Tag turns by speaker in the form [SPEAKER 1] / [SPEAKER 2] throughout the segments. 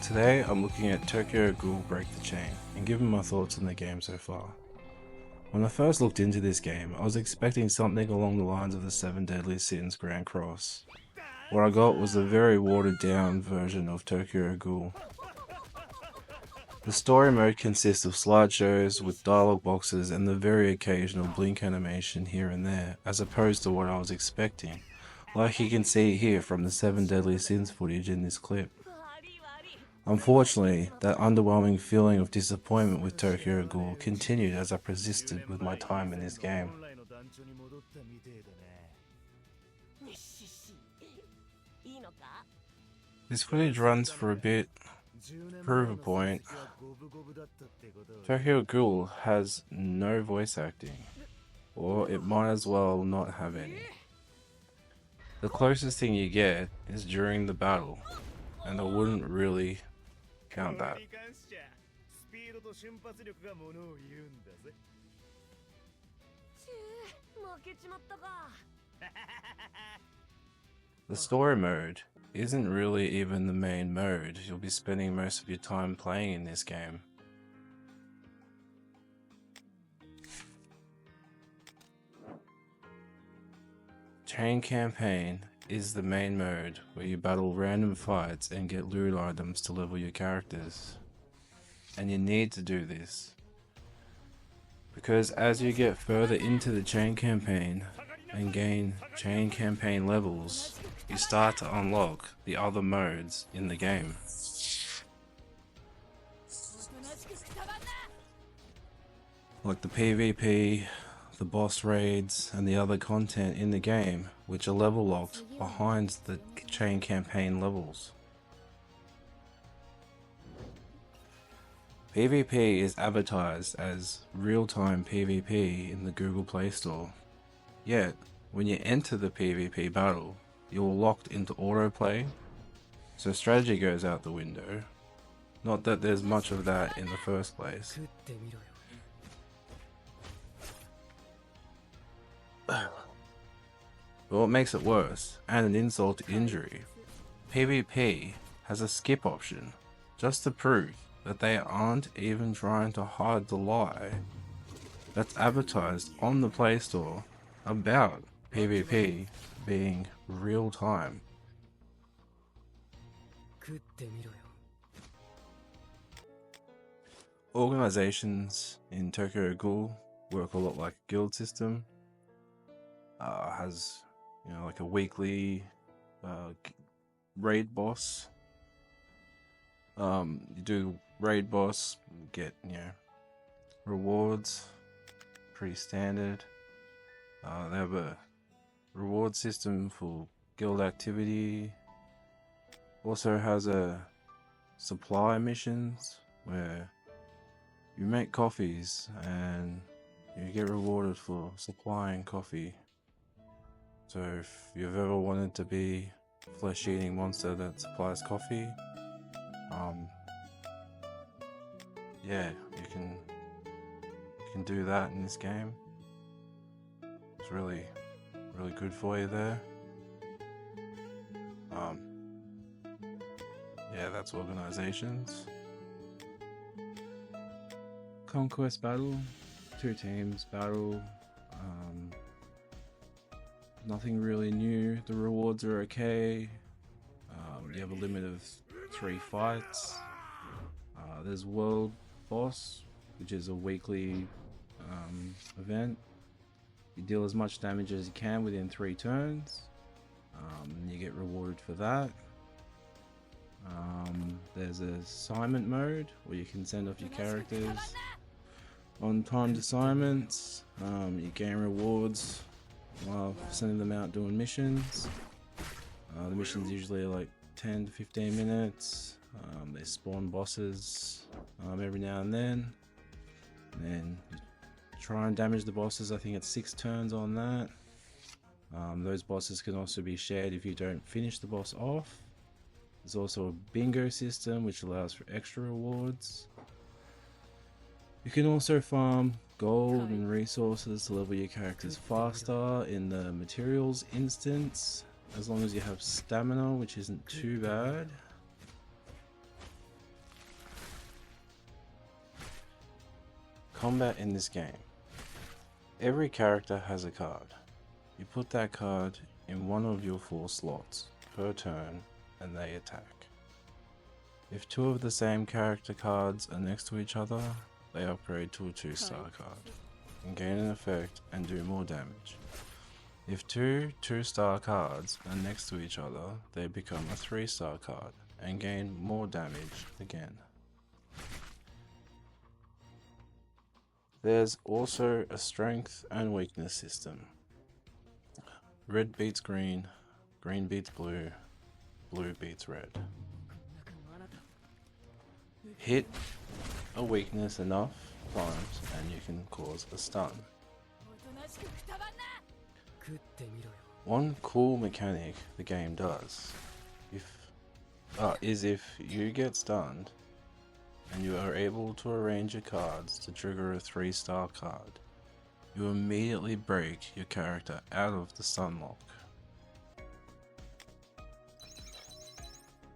[SPEAKER 1] Today I'm looking at Tokyo Ghoul Break the Chain and giving my thoughts on the game so far. When I first looked into this game, I was expecting something along the lines of the 7 Deadly Sins Grand Cross. What I got was a very watered down version of Tokyo Ghoul. The story mode consists of slideshows with dialogue boxes and the very occasional blink animation here and there, as opposed to what I was expecting, like you can see here from the 7 Deadly Sins footage in this clip. Unfortunately, that underwhelming feeling of disappointment with Tokyo Ghoul continued as I persisted with my time in this game. This footage runs for a bit. To prove a point, Tokyo Ghoul has no voice acting, or it might as well not have any. The closest thing you get is during the battle, and I wouldn't really count that. The story mode isn't really even the main mode you'll be spending most of your time playing in this game. Chain Campaign is the main mode where you battle random fights and get loot items to level your characters. And you need to do this, because as you get further into the Chain Campaign and gain Chain Campaign levels, you start to unlock the other modes in the game. Like the PvP, the boss raids, and the other content in the game, which are level locked behind the Chain Campaign levels. PvP is advertised as real-time PvP in the Google Play Store. Yet, when you enter the PvP battle, you're locked into autoplay, so strategy goes out the window. Not that there's much of that in the first place. But what makes it worse, and an insult to injury, PvP has a skip option, just to prove that they aren't even trying to hide the lie that's advertised on the Play Store about PvP being real time. Organizations in Tokyo Ghoul work a lot like a guild system. Has, like a weekly raid boss. You do raid boss, get rewards, pretty standard. They have a reward system for guild activity. Also has a supply missions where you make coffees and you get rewarded for supplying coffee. So if you've ever wanted to be a flesh-eating monster that supplies coffee, yeah, you can do that in this game. It's really good for you there. Yeah, that's organizations. Conquest battle, 2 teams battle. Nothing really new. The rewards are okay. You have a limit of 3 fights. There's World Boss, which is a weekly event. You deal as much damage as you can within 3 turns. And you get rewarded for that. There's a assignment mode where you can send off your characters on timed assignments. You gain rewards while sending them out doing missions. The missions usually are like 10 to 15 minutes. They spawn bosses every now and then. And you try and damage the bosses. I think it's 6 turns on that. Those bosses can also be shared if you don't finish the boss off. There's also a bingo system which allows for extra rewards. You can also farm gold and resources to level your characters faster in the materials instance, as long as you have stamina, which isn't too bad. combat in this game. Every character has a card. You put that card in one of your 4 slots per turn and they attack. If 2 of the same character cards are next to each other, they upgrade to a 2-star card and gain an effect and do more damage. If 2 2-star cards are next to each other, they become a 3-star card and gain more damage again. There's also a strength and weakness system. Red beats green, green beats blue, blue beats red. Hit a weakness enough times and you can cause a stun. One cool mechanic the game does is if you get stunned and you are able to arrange your cards to trigger a 3-star card, you immediately break your character out of the stun lock.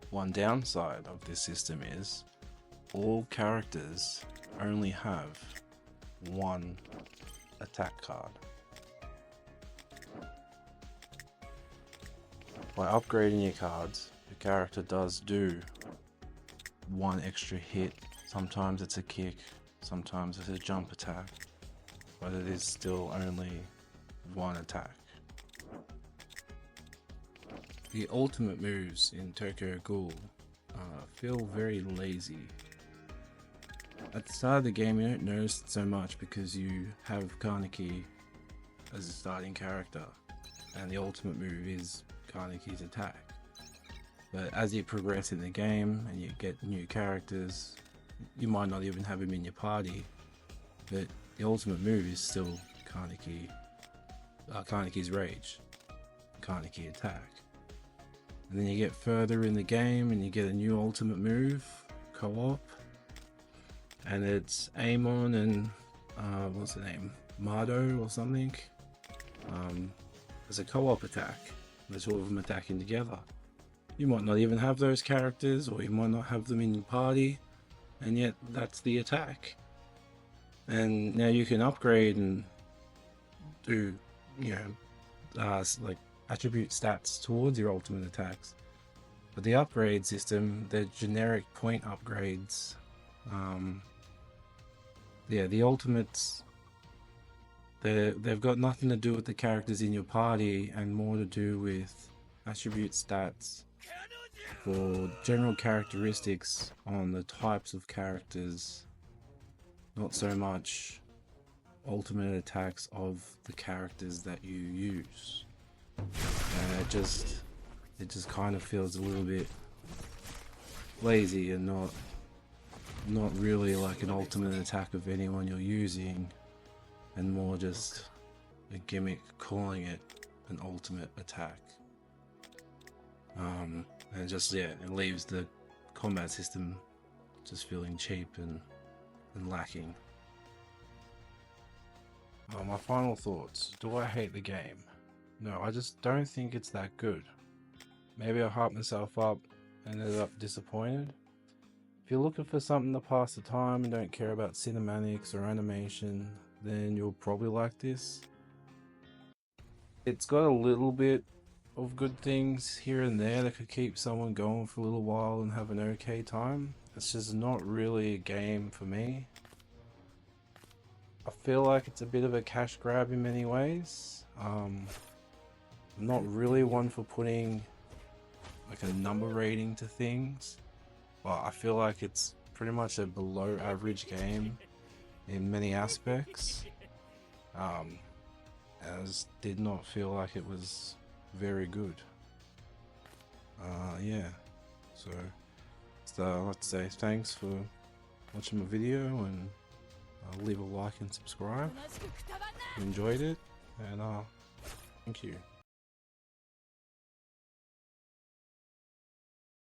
[SPEAKER 1] One downside of this system is all characters only have 1 attack card. By upgrading your cards, your character does do 1 extra hit. Sometimes it's a kick, sometimes it's a jump attack, but it is still only 1 attack. The ultimate moves in Tokyo Ghoul feel very lazy. At the start of the game you don't notice it so much because you have Kaneki as a starting character and the ultimate move is Kaneki's attack. But as you progress in the game and you get new characters, you might not even have him in your party, but the ultimate move is still Kaneki's rage, Kaneki attack. And then you get further in the game and you get a new ultimate move, co-op, and it's Amon and what's the name, Mado or something. As a co-op attack, the 2 of them attacking together. You might not even have those characters, or you might not have them in your party, and yet that's the attack. And now you can upgrade and do, like attribute stats towards your ultimate attacks. But the upgrade system, they're generic point upgrades. The ultimates, they've got nothing to do with the characters in your party and more to do with attribute stats for general characteristics on the types of characters, not so much ultimate attacks of the characters that you use. And it just kind of feels a little bit lazy and not really like an ultimate attack of anyone you're using, and more just a gimmick calling it an ultimate attack. And just, it leaves the combat system just feeling cheap and lacking. My final thoughts. Do I hate the game? No, I just don't think it's that good. Maybe I hyped myself up and ended up disappointed. If you're looking for something to pass the time and don't care about cinematics or animation, then you'll probably like this. It's got a little bit of good things here and there that could keep someone going for a little while and have an okay time. It's just not really a game for me. I feel like it's a bit of a cash grab in many ways. I'm not really one for putting like a number rating to things, but I feel like it's pretty much a below average game in many aspects. I just did not feel like it was very good. So I'd like to say thanks for watching my video, and leave a like and subscribe if you enjoyed it, and thank you.